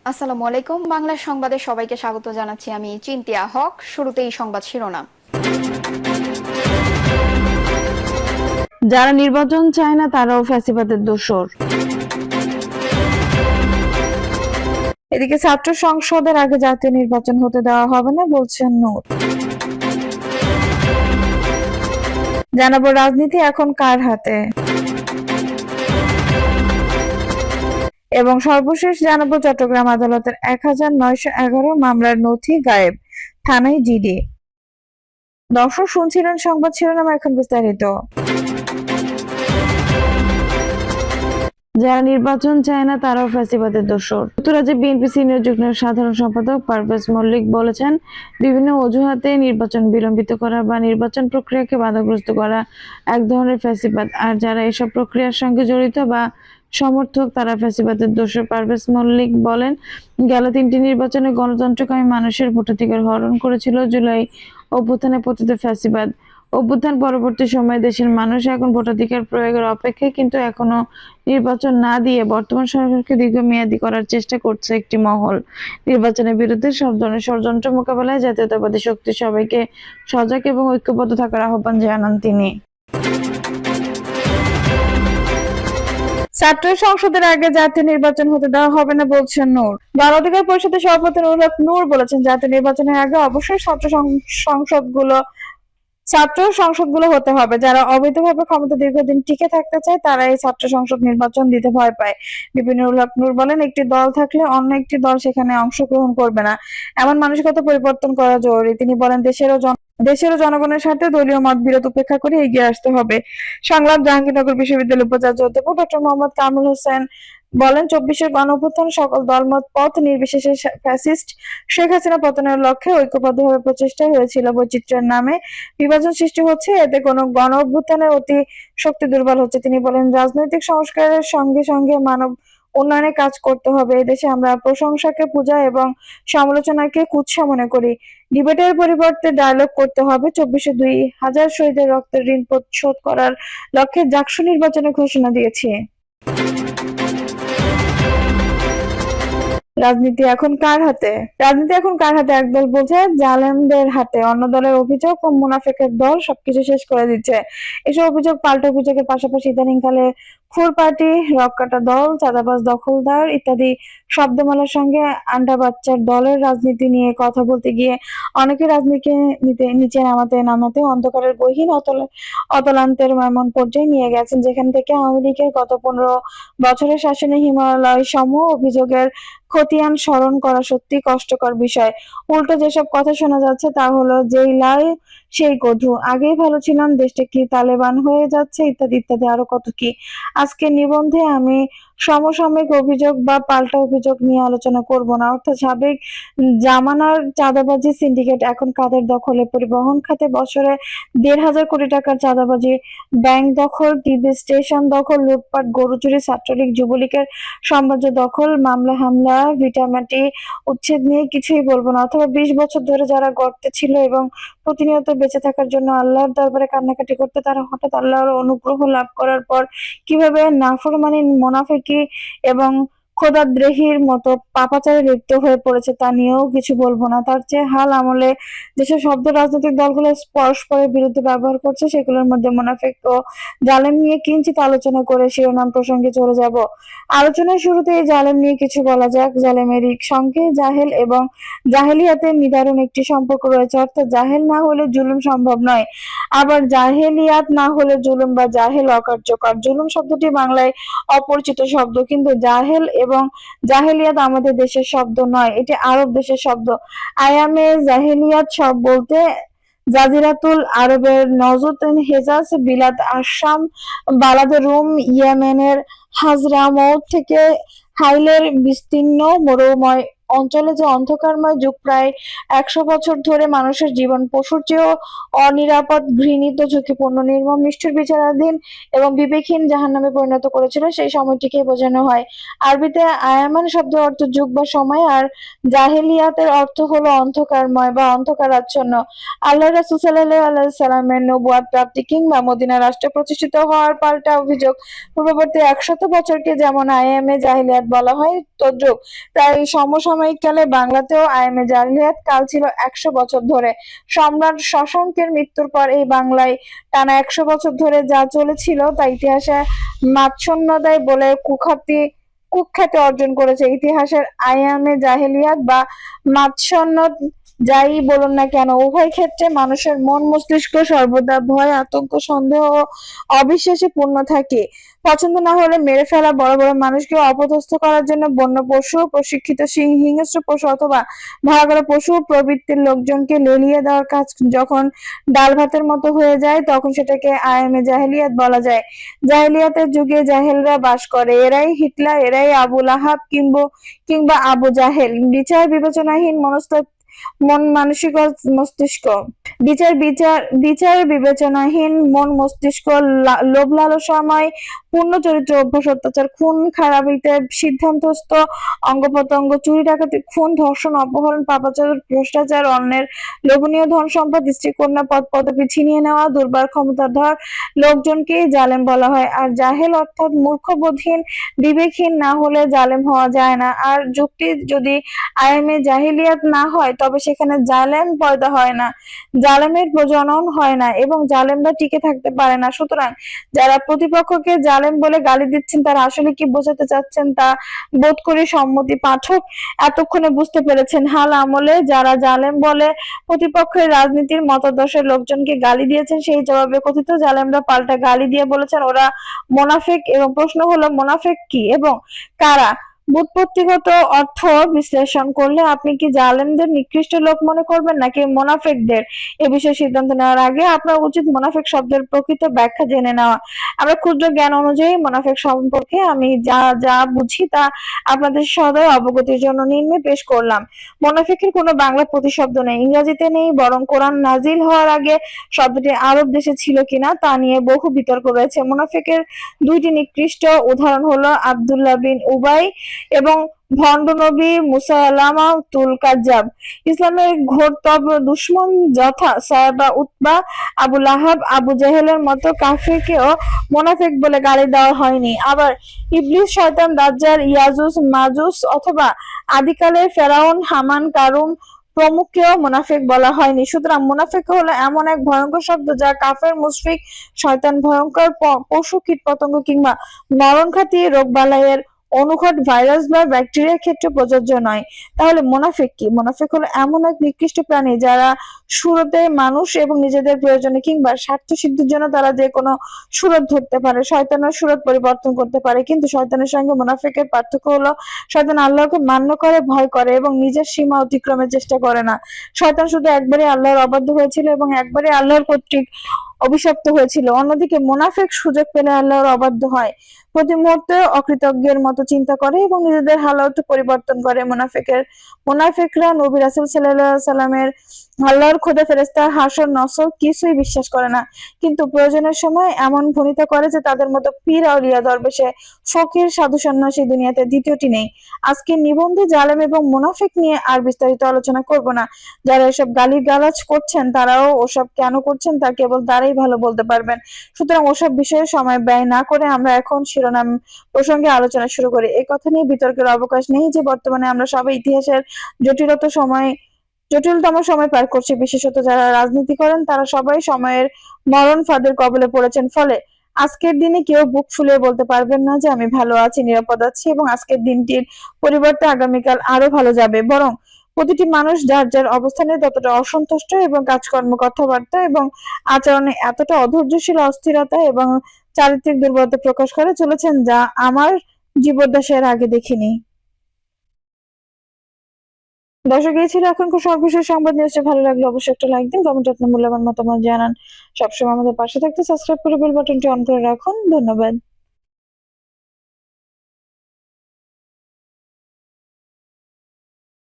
আসসালামু আলাইকুম। বাংলা সংবাদে সবাইকে স্বাগত জানাচ্ছি। আমি চিন্তিয়া হক। শুরুতেই সংবাদ শিরোনাম। যারা নির্বাচন চায় না তারাও ফ্যাসিবাদের দোসর। এদিকে ছাত্র সংসদের আগে জাতীয় নির্বাচন হতে দেওয়া হবে না বলছেন নূর। জানাবো রাজনীতি এখন কার হাতে, এবং সর্বশেষ জানাবো চট্টগ্রাম আদালতের 1911 মামলার নথি গায়েব, থানায় জিডি। দর্শক শুনছিলেন সংবাদ শিরোনাম, এখন বিস্তারিত। যারা নির্বাচন চায় না তারাও ফ্যাসিবাদের দোসর। যুক্তরাজ্যে বিএনপি সিনিয়র যুগ্ম সাধারণ সম্পাদক পারভেজ মল্লিক বলেছেন, বিভিন্ন অজুহাতে নির্বাচন বিলম্বিত করা বা নির্বাচন প্রক্রিয়াকে বাধাগ্রস্ত করা এক ধরনের ফ্যাসিবাদ, আর যারা এসব প্রক্রিয়ার সঙ্গে জড়িত বা সমর্থক তারা ফ্যাসিবাদের দোসর। পারভেজ মল্লিক বলেন, গেল 3টি নির্বাচনে গণতন্ত্রকামী মানুষের ভোটাধিকার হরণ করেছিল জুলাই অভ্যুত্থানে পতিত ফ্যাসিবাদ। অভ্যুত্থান পরবর্তী সময়ে দেশের মানুষ এখন ভোটাধিকার প্রয়োগের অপেক্ষায়, কিন্তু এখনো নির্বাচন না দিয়ে বর্তমান সরকারকে দীর্ঘমেয়াদী করার চেষ্টা করছে একটি মহল। নির্বাচনের বিরুদ্ধে সব ধরনের ষড়যন্ত্র মোকাবেলায় জাতীয়তাবাদী শক্তি সবাইকে সজাগ এবং ঐক্যবদ্ধ থাকার আহ্বান জানান তিনি। ছাত্র সংসদের আগে জাতীয় নির্বাচন হতে দেওয়া হবে না বলছেন নূর। গণ অধিকার পরিষদের সভাপতি নূর বলেছেন, জাতীয় নির্বাচনের আগে অবশ্যই ছাত্র সংসদগুলো হতে হবে। যারা অবৈধভাবে ক্ষমতা দীর্ঘদিন টিকে থাকতে চায় তারা এই ছাত্র সংসদ নির্বাচন দিতে ভয় পায়। বিপিনুল হক নূর বলেন, একটি দল থাকলে অন্য একটি দল সেখানে অংশগ্রহণ করবে না, এমন মানসিকতা পরিবর্তন করা জরুরি। তিনি বলেন, দেশের ও জনগণের সাথে দলীয় মতবিরোধ উপেক্ষা করে এগিয়ে আসতে হবে। সংলাপ জাহাঙ্গীরনগর বিশ্ববিদ্যালয়ের উপাচার্য অধ্যাপক ডক্টর মোহাম্মদ কামরুল হোসেন বলেন, 24-এর গণঅভ্যুত্থান সকল দলমত পথ নির্বিশেষে ফ্যাসিস্ট শেখ হাসিনা পতনের লক্ষ্যে ঐক্যবদ্ধভাবে প্রচেষ্টা হয়েছিল। বৈচিত্র্যের নামে বিভাজন সৃষ্টি হচ্ছে, এতে কোনো গণঅভ্যুত্থানের অতি শক্তি দুর্বল হচ্ছে। তিনি বলেন, রাজনৈতিক সংস্কারের সঙ্গে সঙ্গে মানব উন্নয়নে কাজ করতে হবে। এদেশে আমরা প্রশংসাকে পূজা এবং সমালোচনাকে কুৎসা মনে করি। ডিবেটের পরিবর্তে ডায়ালগ করতে হবে। 24-এ 2000 শহীদের রক্তের ঋণ শোধ করার লক্ষ্যে জাকসু নির্বাচনের ঘোষণা দিয়েছি। রাজনীতি এখন কার হাতে? রাজনীতি এখন কার হাতে? একদল বোঝে জালেমদের হাতে, অন্য দলের অভিযোগ ও মুনাফিকের দল সবকিছু শেষ করে দিচ্ছে। এসব অভিযোগ পাল্টা অভিযোগের পাশাপাশি ইদানিংকালে খুর পার্টি, রককাটা দল, চাঁদাবাজ, দখলদার ইত্যাদি শব্দমালার সঙ্গে আন্ডা বাচ্চার দলের রাজনীতি নিয়ে কথা বলতে গিয়ে অনেকে রাজনীতিকে নিচে নামাতে অন্ধকারের গহীন অতলান্তের এমন পর্যায়ে নিয়ে গেছেন, যেখান থেকে আওয়ামী লীগের গত 15 বছরের শাসনে হিমালয় সম অভিযোগের খতিয়ান স্মরণ করা সত্যি কষ্টকর বিষয়। উল্টো যেসব কথা শোনা যাচ্ছে তা হলো, যেই লাই সেই কধু, আগেই ভালো ছিলাম, দেশটা কি তালেবান হয়ে যাচ্ছে, ইত্যাদি ইত্যাদি আরো কত কি। আজকের নিবন্ধে আমি সমসাময়িক অভিযোগ বা পাল্টা অভিযোগ নিয়ে আলোচনা করব না। অর্থাৎ সাবেক জামানার চাঁদাবাজি সিন্ডিকেট এখন কাদের দখলে? পরিবহন খাতে বছরে 1,500 কোটি টাকার চাঁদাবাজি, ব্যাংক দখল, টিভি স্টেশন দখল, লুটপাট, গরু চুরি, ছাত্রলীগ যুবলীগের সাম্রাজ্য দখল, মামলা হামলা, ভিটামাটি উচ্ছেদ নিয়ে কিছুই বলবো না। অথবা 20 বছর ধরে যারা গর্তে ছিল এবং প্রতিনিয়ত বেঁচে থাকার জন্য আল্লাহর দরবারে কান্নাকাটি করতে, তারা হঠাৎ আল্লাহর অনুগ্রহ লাভ করার পর কিভাবে নাফরমানি, মুনাফিকি এবং খোদাদ্রোহীর মতো পাপাচারে লিপ্ত হয়ে পড়েছে তা নিয়েও কিছু বলবো না। তার চেয়ে হাল আমলে যেসব শব্দ রাজনৈতিক দলগুলো পরস্পরের বিরুদ্ধে ব্যবহার করছে সেগুলোর মধ্যে মুনাফিক ও জালেম নিয়ে কিঞ্চিত আলোচনা করে শিরোনাম প্রসঙ্গে চলে যাব। আলোচনার শুরুতে এই জালেম নিয়ে কিছু বলা যাক। জালেমের সঙ্গে জাহেল এবং জাহেলিয়াতের নিদারুণ একটি সম্পর্ক রয়েছে। অর্থাৎ জাহেল না হলে জুলুম সম্ভব নয়, আবার জাহেলিয়াত না হলে জুলুম বা জাহেল অকার্যকর। জুলুম শব্দটি বাংলায় অপরিচিত শব্দ, কিন্তু জাহেল এবং জাহেলিয়াত আমাদের দেশের শব্দ নয়, এটি আরব দেশের শব্দ। আয়ামে জাহেলিয়াত সব বলতে জাজিরাতুল আরবের নজদ, হেজাজ, বিলাদ, আসাম, বালাদ, রুম, ইয়েমেনের হাজরামৌত থেকে হাইলের বিস্তীর্ণ মরুময় অঞ্চলে যে অন্ধকারময় যুগ প্রায় 100 বছর ধরে মানুষের জীবন পশুর চেয়েও অনিরাপদ, ঘৃণিত, ঝুঁকিপূর্ণ, নির্মম, নিষ্ঠুর, বিচারাধীন এবং বিবেকহীন জাহান্নামে পরিণত করেছিল, সেই সময়টিকে বোঝানো হয়। আরবিতে আয়ামান শব্দের অর্থ যুগ বা সময়, আর জাহেলিয়াতের অর্থ হলো অন্ধকারময় বা অন্ধকারাচ্ছন্ন। আল্লাহ রাসূল সাল্লাল্লাহু আলাইহি সাল্লামের নবুয়ত প্রাপ্তি কিংবা মদিনা রাষ্ট্র প্রতিষ্ঠিত হওয়ার পাল্টা অভিযোগ পূর্ববর্তী 100 বছরকে যেমন আইএমএ জাহিলিয়াত বলা হয়, তদ্রুপ প্রায় সমসাময়িক কালে বাংলাতেও আইএমএ জাহিলিয়াত কাল ছিল 100 বছর ধরে। সম্রাট শশাঙ্কের মৃত্যুর পর এই বাংলায় টানা 100 বছর ধরে যা চলেছিল তা ইতিহাসে মাৎসন্যদায় বলে কুখ্যাতি অর্জন করেছে। ইতিহাসের আইয়ামে জাহেলিয়াত বা মাৎসন্য যাই বলুন না কেন, উভয় ক্ষেত্রে মানুষের মন মস্তিষ্ক সর্বদা ভয়, আতঙ্ক, সন্দেহ ও অবিশ্বাসে পূর্ণ থাকে। পছন্দ না হলে মেরে ফেলা, বড় বড় মানুষকে অপদস্থ করার জন্য বন্য পশু, প্রশিক্ষিত হিংস্র পশু অথবা ভাড়া পশু প্রবৃত্তির লোকজনকে লেলিয়ে দেওয়ার কাজ যখন ডাল ভাতের মতো হয়ে যায়, তখন সেটাকে আয়ামে জাহেলিয়াত বলা যায়। জাহেলিয়াতের যুগে জাহেলরা বাস করে, এরাই হিটলার, এরাই আবু লাহাব কিংবা আবু জাহেল। বিচার বিবেচনাহীন মন মানসিক মস্তিষ্ক, বিচার বিচার বিচার বিবেচনাহীন মন মস্তিষ্ক, লোভ লালসাময় পূর্ণ চরিত্র, অভ্যাস, অত্যাচার, খুন খারাপিতে সিদ্ধান্তস্থ, অঙ্গ প্রত্যঙ্গ, চুরি ডাকাতি, খুন, ধর্ষণ, অপহরণ, পাপাচার, ভ্রষ্টাচার, অন্যের লোভনীয় ধন সম্পদ, স্ত্রী কন্যা পদ পদবি ছিনিয়ে নেওয়া, দুর্বার ক্ষমতাধর লোকজনকেই জালেম বলা হয়। আর জাহেল অর্থাৎ মূর্খ, বোধহীন, বিবেকহীন না হলে জালেম হওয়া যায় না। আর যুক্তি যদি আইএমএ জাহিলিয়াত না হয় তবে সেখানে জালেম পয়দা হয় না, জালেমের প্রজনন হয় না এবং জালেমরা টিকে থাকতে পারে না। সুতরাং যারা প্রতিপক্ষকে জালেম বলে গালি দিচ্ছেন তারা আসলে কি বোঝাতে চাচ্ছেন তা বোধ করি সম্মতি পাঠক এতক্ষণে বুঝতে পেরেছেন। হাল আমলে যারা জালেম বলে প্রতিপক্ষের রাজনীতির মতাদর্শের লোকজনকে গালি দিয়েছেন, সেই জবাবে কথিত জালেমরা পাল্টা গালি দিয়ে বলেছেন ওরা মোনাফেক। এবং প্রশ্ন হলো মোনাফেক কি এবং কারা? ব্যুৎপত্তিগত অর্থ বিশ্লেষণ করলে আপনি কি জালেমদের নিকৃষ্ট লোক মনে করবেন নাকি মোনাফেকদের? এ বিষয়ে সিদ্ধান্ত নেওয়ার আগে আপনার উচিত মোনাফেক শব্দের প্রকৃত ব্যাখ্যা জেনে নেওয়া। আমরা ক্ষুদ্র জ্ঞান অনুযায়ী মোনাফেক সম্পর্কে আমি যা যা বুঝি তা আপনাদের সদয় অবগতির জন্য নিম্নে পেশ করলাম। মোনাফেকের কোনো বাংলা প্রতিশব্দ নেই, ইংরেজিতে নেই, বরং কোরআন নাজিল হওয়ার আগে শব্দটি আরব দেশে ছিল কিনা তা নিয়ে বহু বিতর্ক রয়েছে। মোনাফেকের দুইটি নিকৃষ্ট উদাহরণ হলো আব্দুল্লাহ বিন উবাই এবং ভণ্ড নবী মুসায়লামাতুল কাজ্জাব। ইসলামের ঘোরতর দুশমন যথা সায়বা, উতবা, আবু লাহাব, আবু জাহেলের মতো কাফিরকেও মোনাফেক বলে গালি দেওয়া হয়নি। আবার ইবলিস, শয়তান, দাজ্জাল, ইয়াজুজ মাজুস অথবা আদিকালের ফেরাউন, হামান, কারুন প্রমুখকেও মোনাফেক বলা হয়নি। সুতরাং মোনাফেক হলো এমন এক ভয়ঙ্কর শব্দ যা কাফের, মুশরিক, শয়তান, ভয়ঙ্কর পশু, কীট পতঙ্গ কিংবা মরণঘাতী রোগবালাইয়ের অনুঘট, ভাইরাস বা ব্যাকটেরিয়ার ক্ষেত্রে প্রযোজ্য নয়। তাহলে মোনাফেক কি? মোনাফেক হলো এমন এক নিকৃষ্ট প্রাণী যারা সুরতে মানুষ এবং নিজেদের প্রয়োজনে কিংবা স্বার্থ সিদ্ধির জন্য তারা যে কোনো সুরত ধরতে পারে, শয়তানের সুরত পরিবর্তন করতে পারে। কিন্তু শয়তানের সঙ্গে মোনাফেকের পার্থক্য হলো শয়তান আল্লাহকে মান্য করে, ভয় করে এবং নিজের সীমা অতিক্রমের চেষ্টা করে না। শয়তান শুধু একবারই আল্লাহর অবাধ্য হয়েছিল এবং একবারই আল্লাহর কর্তৃক অভিশপ্ত হয়েছিল। অন্যদিকে মোনাফেক সুযোগ পেলে আল্লাহর অবাধ্য হয়, প্রতি মুহূর্তে অকৃতজ্ঞের মতো চিন্তা করে এবং নিজেদের হালাত পরিবর্তন করে। মোনাফেকরা নবী রাসূল সাল্লাল্লাহু আলাইহি সাল্লামের, আল্লাহর খোদা, ফেরেশতা, হাসর নসর কিছুই বিশ্বাস করে না, কিন্তু প্রয়োজনের সময় এমন ভনিতা করে যে তাদের মতো পীর, আউলিয়া, দরবেশে, ফকির, সাধু, সন্ন্যাসী দুনিয়াতে দ্বিতীয়টি নেই। আজকের নিবন্ধে জালেম এবং মুনাফিক নিয়ে আর বিস্তারিত আলোচনা করব না। যারা এসব গালিগালাজ করছেন তারাও ওসব কেন করছেন তা কেবল তারাই ভালো বলতে পারবেন। সুতরাং ওসব বিষয়ে সময় ব্যয় না করে আমরা এখন শিরোনাম প্রসঙ্গে আলোচনা শুরু করি। এই কথা নিয়ে বিতর্কের অবকাশ নেই যে বর্তমানে আমরা সবাই ইতিহাসের জটিলতম সময় পার করছি। বিশেষত যারা রাজনীতি করেন তারা সবাই সময়ের মরণ ফাঁদের কবলে পড়েছেন। ফলে আজকের দিনে কেউ বুক ফুলিয়ে বলতে পারবেন না যে আমি ভালো আছি, নিরাপদ আছি এবং আজকের দিনটির পরিবর্তে আগামীকাল আরো ভালো যাবে। বরং প্রতিটি মানুষ যার যার অবস্থানে ততটা অসন্তুষ্ট এবং কাজকর্ম, কথাবার্তা এবং আচরণে এতটা অধৈর্যশীল, অস্থিরতা এবং চারিত্রিক দুর্বলতা প্রকাশ করে চলেছেন যা আমার জীবদ্দশার আগে দেখিনি। দর্শক, এই ছিল এখনকার সর্বশেষ সংবাদ। নিউজটা ভালো লাগলে অবশ্যই একটা লাইক দিন, কমেন্টে আপনার মূল্যবান মতামত জানান। সবসময় আমাদের পাশে থাকতে সাবস্ক্রাইব করে বেল বাটনটি অন করে রাখুন। ধন্যবাদ।